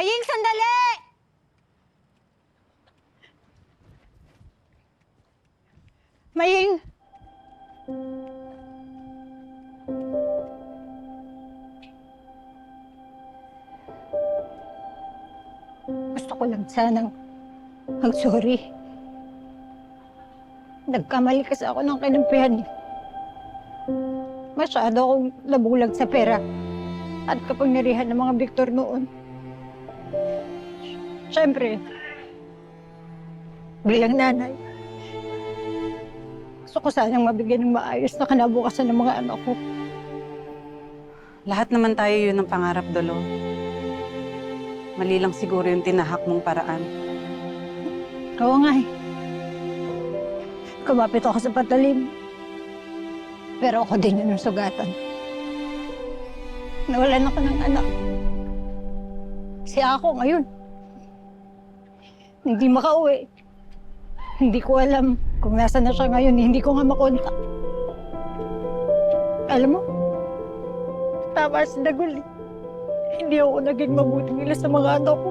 Maying, sandali! Maying! Gusto ko lang sanang mag-sorry. Nagkamali kasi ako ng kinampihan. Masyado akong nabulag sa pera at kapangyarihan ng mga Victor noon. Siyempre, bilang nanay, gusto ko sanang mabigyan ng maayos na kinabukasan ng mga anak ko. Lahat naman tayo yun ng pangarap, Dolo. Mali lang siguro yung tinahak mong paraan. Oo nga eh. Kumapit ako sa patalim. Pero ako din yun ang sugatan. Nawalan ako ng anak. Siya ako ngayon. Hindi makauwi. Hindi ko alam kung nasa na siya ngayon. Hindi ko nga makontak. Alam mo, tama si Dagul eh. Hindi ako naging mabuting ila sa mga anak ko.